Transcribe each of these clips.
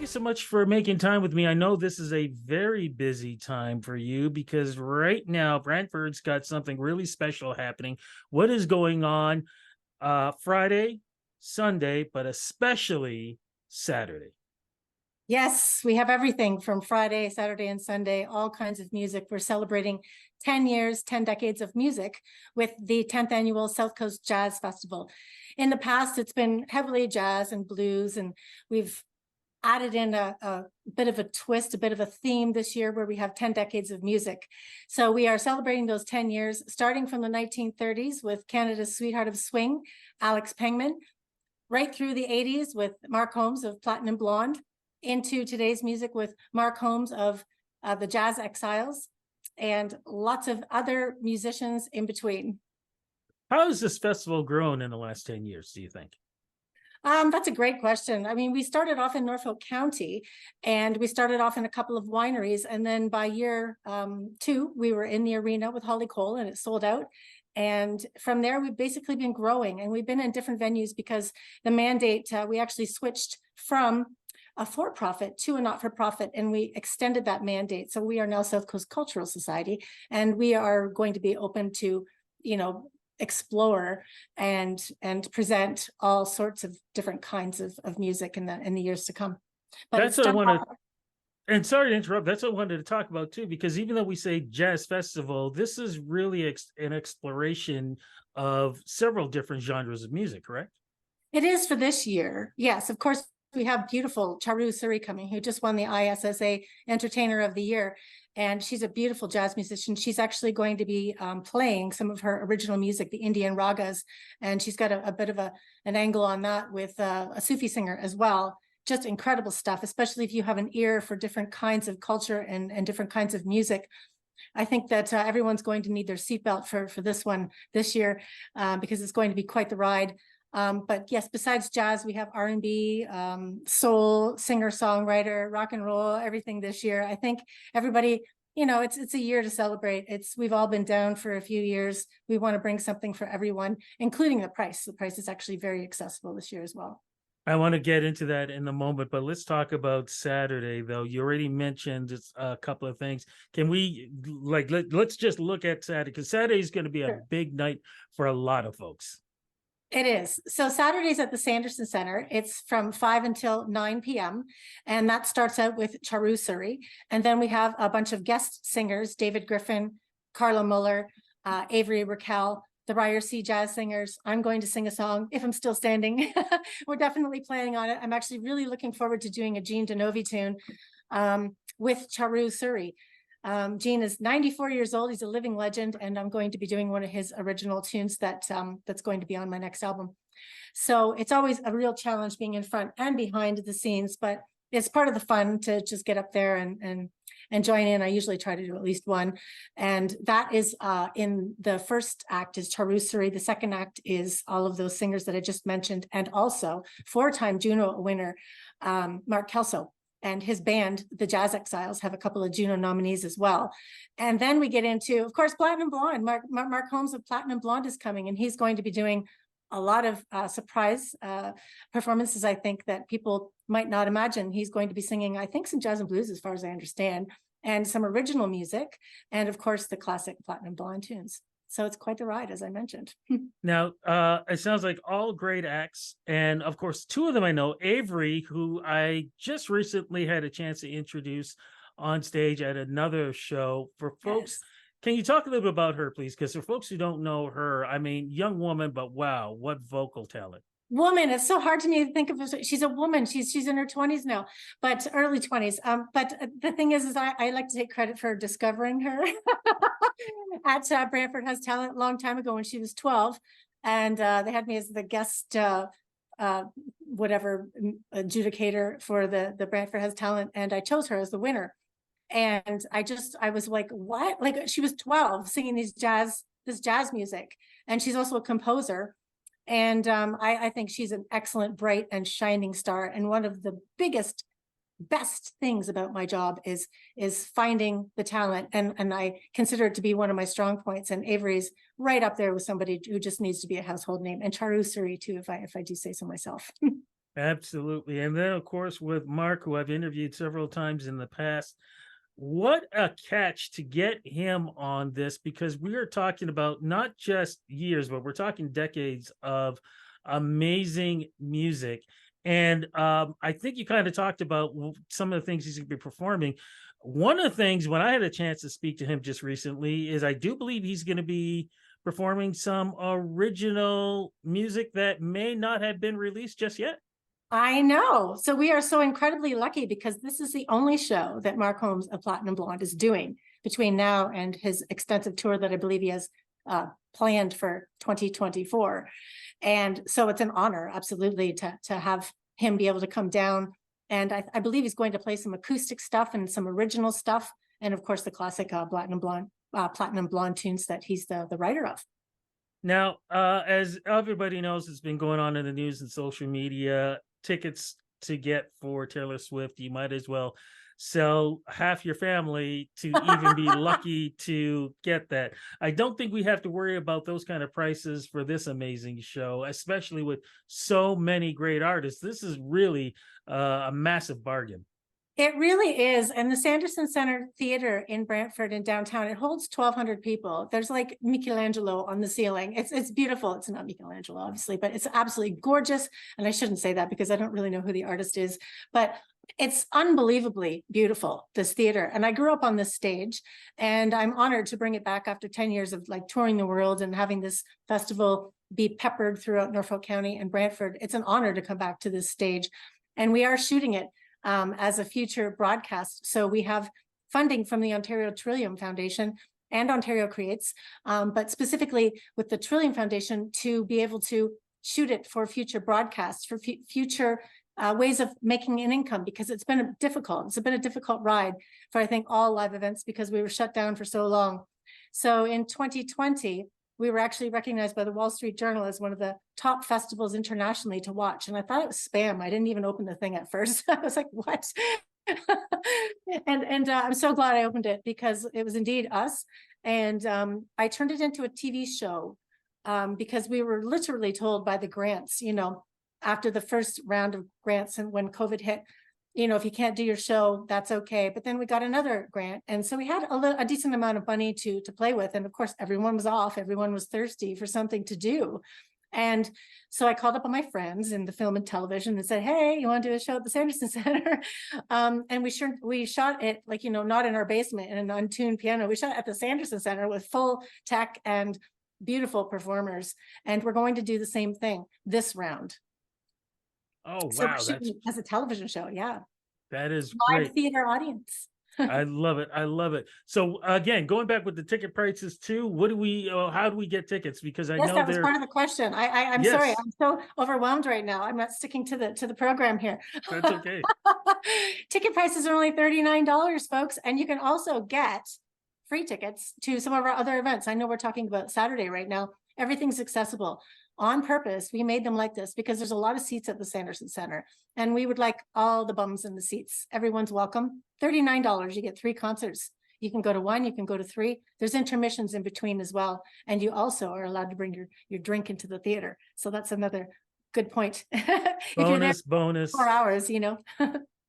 so much for making time with me. I know this is a very busy time for you because right now Brantford's got something really special happening. What is going on Friday, Sunday, but especially Saturday? Yes, we have everything from Friday, Saturday, and Sunday, all kinds of music. We're celebrating 10 years, 10 decades of music with the 10th annual South Coast Jazz Festival. In the past, it's been heavily jazz and blues, and we've added in a bit of a twist, a bit of a theme this year where we have 10 decades of music. So we are celebrating those 10 years, starting from the 1930s with Canada's Sweetheart of Swing, Alex Pengman, right through the 80s with Mark Holmes of Platinum Blonde, into today's music with Mark Holmes of the Jazz Exiles, and lots of other musicians in between. How has this festival grown in the last 10 years, do you think? That's a great question. I mean, we started off in Norfolk County, and we started off in a couple of wineries. And then by year two, we were in the arena with Holly Cole, and it sold out. And from there, we've basically been growing, and we've been in different venues because the mandate, we actually switched from a for-profit to a not-for-profit, and we extended that mandate. So we are now South Coast Cultural Society, and we are going to be open to, explore and present all sorts of different kinds of music in the years to come. But That's what I want to, and sorry to interrupt, that's what I wanted to talk about too, because even though we say jazz festival, this is really an exploration of several different genres of music, correct? It is for this year. Yes, of course, we have beautiful Charu Suri coming, who just won the ISSA Entertainer of the Year. And she's a beautiful jazz musician. She's actually going to be playing some of her original music, the Indian ragas. And she's got a bit of an angle on that with a Sufi singer as well. Just incredible stuff, especially if you have an ear for different kinds of culture and different kinds of music. I think that everyone's going to need their seatbelt for this one this year because it's going to be quite the ride. But yes, besides jazz, we have R&B, soul, singer-songwriter, rock and roll, everything this year. I think everybody, it's a year to celebrate. We've all been down for a few years. We want to bring something for everyone, including the price. The price is actually very accessible this year as well. I want to get into that in a moment, but let's talk about Saturday, though. You already mentioned a couple of things. Can we let's just look at Saturday, because Saturday is going to be a big night for a lot of folks. It is. So Saturdays at the Sanderson Center, it's from 5 until 9 p.m. And that starts out with Charu Suri. And then we have a bunch of guest singers, David Griffin, Carlo Muller, Avery Raquel, the Ryerson Jazz Singers. I'm going to sing a song if I'm still standing. We're definitely planning on it. I'm actually really looking forward to doing a Gene DeNovi tune with Charu Suri. Gene is 94 years old. He's a living legend, and I'm going to be doing one of his original tunes that's going to be on my next album. So it's always a real challenge being in front and behind the scenes, but it's part of the fun to just get up there and join in. I usually try to do at least one. And that is in the first act is Charu Suri. The second act is all of those singers that I just mentioned, and also four-time Juno winner, Mark Kelso. And his band, the Jazz Exiles, have a couple of Juno nominees as well. And then we get into, of course, Platinum Blonde. Mark Holmes of Platinum Blonde is coming, and he's going to be doing a lot of surprise performances, I think, that people might not imagine. He's going to be singing, I think, some jazz and blues, as far as I understand, and some original music, and of course, the classic Platinum Blonde tunes. So it's quite the ride, as I mentioned. Now, it sounds like all great acts. And of course, two of them I know, Avery, who I just recently had a chance to introduce on stage at another show. For folks, yes. Can you talk a little bit about her, please? Because for folks who don't know her, I mean, young woman, but wow, what vocal talent. Woman, it's so hard to me to think of her. She's a woman. She's in her 20s now, but early 20s. But the thing is I like to take credit for discovering her at Brantford Has Talent a long time ago when she was 12, and they had me as the guest adjudicator for the Brantford Has Talent, and I chose her as the winner. And I was like, what? Like, she was 12 singing this jazz music, and she's also a composer. And I think she's an excellent, bright, and shining star. And one of the best things about my job is finding the talent. And I consider it to be one of my strong points. And Avery's right up there with somebody who just needs to be a household name. And Charu Suri too, if I do say so myself. Absolutely. And then, of course, with Mark, who I've interviewed several times in the past, what a catch to get him on this, because we are talking about not just years, but we're talking decades of amazing music. And I think you kind of talked about some of the things he's going to be performing. One of the things, when I had a chance to speak to him just recently, is I do believe he's going to be performing some original music that may not have been released just yet. I know. So we are so incredibly lucky because this is the only show that Mark Holmes of Platinum Blonde is doing between now and his extensive tour that I believe he has planned for 2024. And so it's an honor, absolutely, to have him be able to come down. And I believe he's going to play some acoustic stuff and some original stuff. And of course, the classic Platinum Blonde tunes that he's the writer of. Now, as everybody knows, it's been going on in the news and social media. Tickets to get for Taylor Swift, you might as well sell half your family to even be lucky to get that. I don't think we have to worry about those kind of prices for this amazing show, especially with so many great artists. This is really a massive bargain. It really is. And the Sanderson Center Theater in Brantford in downtown, it holds 1,200 people. There's like Michelangelo on the ceiling. It's beautiful. It's not Michelangelo, obviously, but it's absolutely gorgeous. And I shouldn't say that because I don't really know who the artist is, but it's unbelievably beautiful, this theater. And I grew up on this stage, and I'm honored to bring it back after 10 years of like touring the world and having this festival be peppered throughout Norfolk County and Brantford. It's an honor to come back to this stage. And we are shooting it as a future broadcast. So we have funding from the Ontario Trillium Foundation and Ontario Creates, but specifically with the Trillium Foundation to be able to shoot it for future broadcasts, for future ways of making an income, because it's been a difficult ride for, I think, all live events because we were shut down for so long. So in 2020, we were actually recognized by the Wall Street Journal as one of the top festivals internationally to watch. And I thought it was spam. I didn't even open the thing at first. I was like, what? and I'm so glad I opened it because it was indeed us. And I turned it into a TV show because we were literally told by the grants, after the first round of grants and when COVID hit, if you can't do your show, that's okay. But then we got another grant. And so we had a decent amount of money to play with. And of course, everyone was off. Everyone was thirsty for something to do. And so I called up on my friends in the film and television and said, hey, you want to do a show at the Sanderson Center? And we shot it like, not in our basement in an untuned piano. We shot it at the Sanderson Center with full tech and beautiful performers. And we're going to do the same thing this round. Oh, So wow. that's as a television show. Yeah. That is Live great. theater audience. I love it. I love it. So again, going back with the ticket prices too, how do we get tickets? Because I Yes, know that was part of the question. I'm sorry. yes, I'm so overwhelmed right now. I'm not sticking to the program here. that's okay. Ticket prices are only $39, folks. And you can also get free tickets to some of our other events. I know we're talking about Saturday right now. Everything's accessible. On purpose, we made them like this because there's a lot of seats at the Sanderson Center, and we would like all the bums in the seats. Everyone's welcome. $39, you get 3 concerts. You can go to 1, you can go to 3. There's intermissions in between as well. And you also are allowed to bring your drink into the theater. So that's another good point. If you're there Bonus. 4 hours,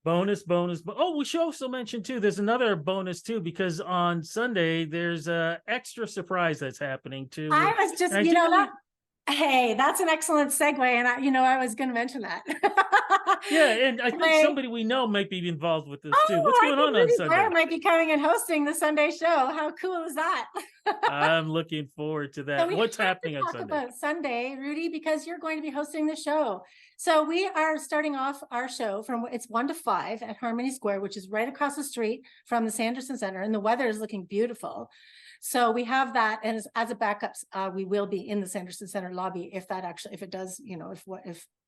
Bonus. Oh, we should also mention too, there's another bonus too, because on Sunday, there's a extra surprise that's happening too. I was just, hey, that's an excellent segue. And I was going to mention that. Yeah, and I think somebody we know might be involved with this too. What's going on Rudy Sunday? Blair might be coming and hosting the Sunday show. How cool is that? I'm looking forward to that. What's happening on Sunday? About Sunday, Rudy, because you're going to be hosting the show. So we are starting off our show it's 1 to 5 at Harmony Square, which is right across the street from the Sanderson Center, and the weather is looking beautiful. So we have that, and as a backup, we will be in the Sanderson Center lobby if it does,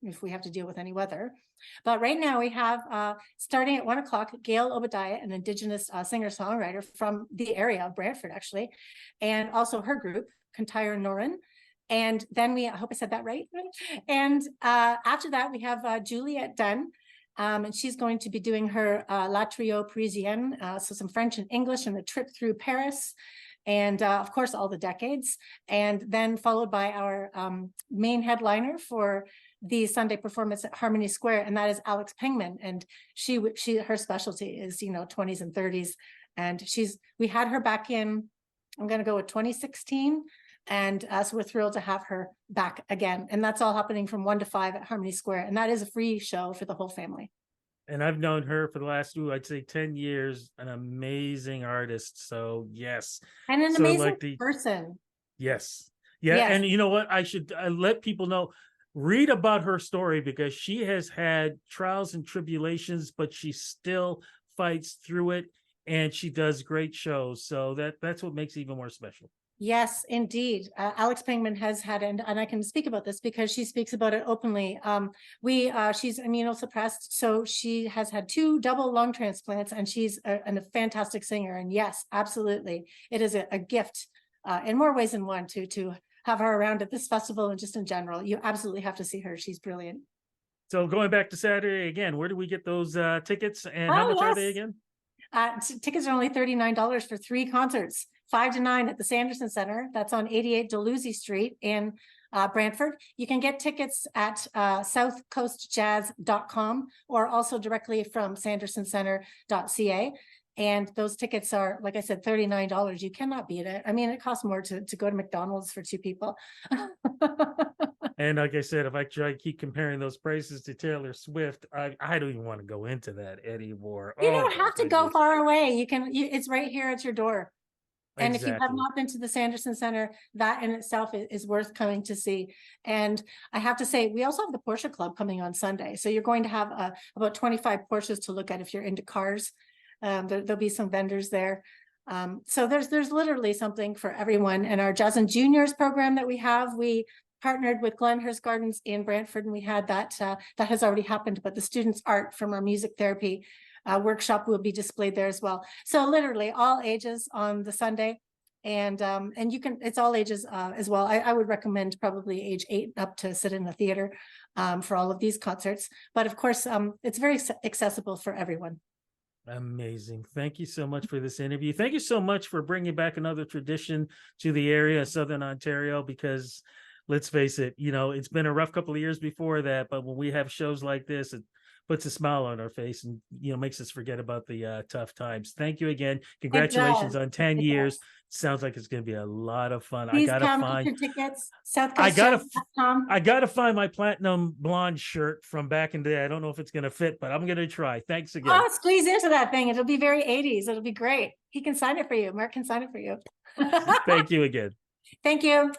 if we have to deal with any weather. But right now we have, starting at 1 o'clock, Gail Obadiah, an Indigenous singer-songwriter from the area of Brantford, actually, and also her group, Kintyre Norin. And then I hope I said that right. And after that, we have Juliann, and she's going to be doing her La Trio Parisienne, so some French and English, and a trip through Paris. And of course, all the decades, and then followed by our main headliner for the Sunday performance at Harmony Square, and that is Alex Pengman. And her specialty is, 20s and 30s. And we had her back in, I'm going to go with 2016. And so we're thrilled to have her back again. And that's all happening from 1 to 5 at Harmony Square. And that is a free show for the whole family. And I've known her for the last, I'd say 10 years, an amazing artist. So yes. And an so amazing person. Yes. Yeah. Yes. And you know what? I should let people know, read about her story, because she has had trials and tribulations, but she still fights through it, and she does great shows. So that's what makes it even more special. Yes, indeed. Alex Pengman has had, and I can speak about this because she speaks about it openly. She's immunosuppressed, so she has had 2 double lung transplants, and she's a fantastic singer. And yes, absolutely, it is a gift in more ways than one to have her around at this festival and just in general. You absolutely have to see her. She's brilliant. So going back to Saturday again, where do we get those tickets, and how much are they again? Tickets are only $39 for 3 concerts, 5 to 9 at the Sanderson Center. That's on 88 Dalhousie Street in Brantford. You can get tickets at southcoastjazz.com or also directly from sandersoncenter.ca. And those tickets are, like I said, $39. You cannot beat it. I mean, it costs more to go to McDonald's for 2 people. And like I said, if I try to keep comparing those prices to Taylor Swift, I don't even want to go into that anymore. You don't have to go far away. It's right here at your door. And if you have not been to the Sanderson Center, that in itself is worth coming to see. And I have to say, we also have the Porsche Club coming on Sunday. So you're going to have about 25 Porsches to look at if you're into cars. There'll be some vendors there. So there's literally something for everyone. And our Jazz and Juniors program that we have, we partnered with Glenhurst Gardens in Brantford, and we had that has already happened, but the students' art from our music therapy workshop will be displayed there as well. So literally all ages on the Sunday, and it's all ages as well. I would recommend probably age 8 up to sit in the theater for all of these concerts, but of course it's very accessible for everyone. Amazing. Thank you so much for this interview. Thank you so much for bringing back another tradition to the area of Southern Ontario, because let's face it, it's been a rough couple of years before that, but when we have shows like this, it puts a smile on our face and, makes us forget about the tough times. Thank you again. Congratulations on 10 years. Sounds like it's going to be a lot of fun. Please come get your tickets. I gotta find my platinum blonde shirt from back in the day. I don't know if it's going to fit, but I'm going to try. Thanks again. Oh, squeeze into that thing. It'll be very 80s. It'll be great. He can sign it for you. Mark can sign it for you. Thank you again. Thank you.